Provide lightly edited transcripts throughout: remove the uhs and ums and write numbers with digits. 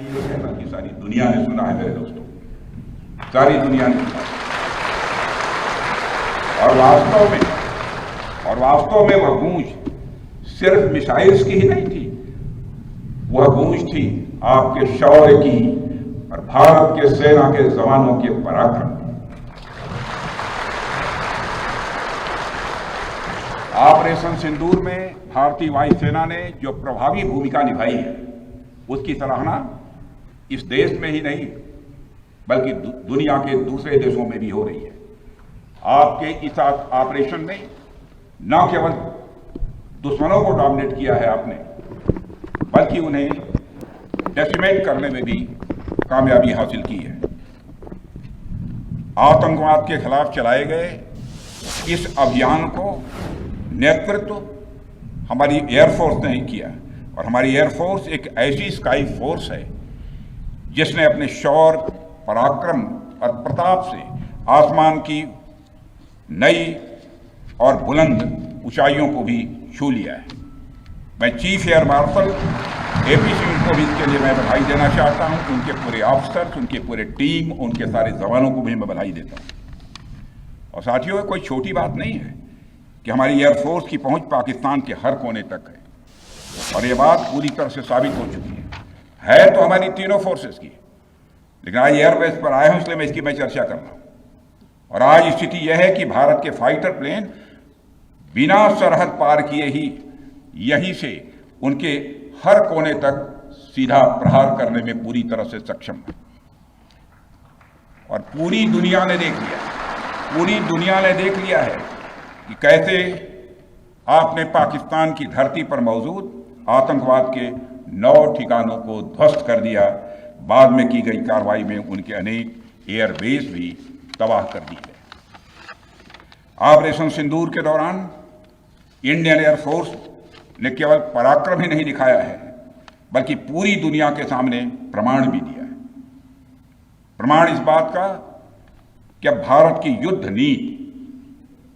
नहीं है बल्कि सारी दुनिया ने सुना है मेरे दोस्तों, सारी दुनिया ने सुना है। और वास्तव में वह गूंज सिर्फ मिसाइल्स की ही नहीं थी, वह गूंज थी आपके शौर्य की और भारत के सेना के जवानों के पराक्रम। ऑपरेशन सिंदूर में भारतीय वायुसेना ने जो प्रभावी भूमिका निभाई है, उसकी सराहना इस देश में ही नहीं बल्कि दुनिया के दूसरे देशों में भी हो रही है। आपके इस ऑपरेशन में न केवल दुश्मनों को डोमिनेट किया है आपने, बल्कि उन्हें डेसिमेट करने में भी कामयाबी हासिल की है। आतंकवाद के खिलाफ चलाए गए इस अभियान को नेतृत्व हमारी एयरफोर्स ने किया, और हमारी एयरफोर्स एक ऐसी स्काई फोर्स है जिसने अपने शौर्य, पराक्रम और प्रताप से आसमान की नई और बुलंद ऊंचाइयों को भी छू लिया है। मैं chief air marshal AP Singh को भी इसके लिए मैं बधाई देना चाहता हूं, उनके पूरे ऑफिसर्स, उनके पूरे टीम, उनके सारे जवानों को भी मैं बधाई देता हूं। और साथियों, कोई छोटी बात नहीं है कि हमारी एयरफोर्स की पहुंच पाकिस्तान के हर कोने तक है, और ये बात पूरी तरह से साबित हो चुकी है तो हमारी तीनों फोर्सेस की, लेकिन आज एयरबेस पर आए हूं इसलिए मैं इसकी चर्चा कर रहा हूं। और आज स्थिति यह है कि भारत के फाइटर प्लेन बिना सरहद पार किए ही यहीं से उनके हर कोने तक सीधा प्रहार करने में पूरी तरह से सक्षम है। और पूरी दुनिया ने देख लिया है कि कैसे आपने पाकिस्तान की धरती पर मौजूद आतंकवाद के 9 ठिकानों को ध्वस्त कर दिया। बाद में की गई कार्रवाई में उनके अनेक एयरबेस भी तबाह कर दिए गए। ऑपरेशन सिंदूर के दौरान इंडियन एयरफोर्स ने केवल पराक्रम ही नहीं दिखाया है, बल्कि पूरी दुनिया के सामने प्रमाण भी दिया है। प्रमाण इस बात का कि अब भारत की युद्ध नीति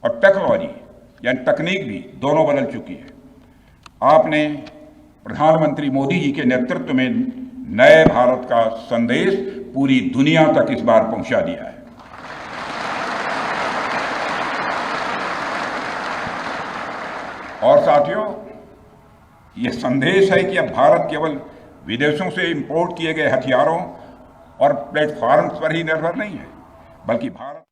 और टेक्नोलॉजी यानी तकनीक भी दोनों बदल चुकी है। आपने प्रधानमंत्री मोदी जी के नेतृत्व में नए भारत का संदेश पूरी दुनिया तक इस बार पहुंचा दिया है। और साथियों, यह संदेश है कि अब भारत केवल विदेशों से इंपोर्ट किए गए हथियारों और प्लेटफॉर्म्स पर ही निर्भर नहीं है, बल्कि भारत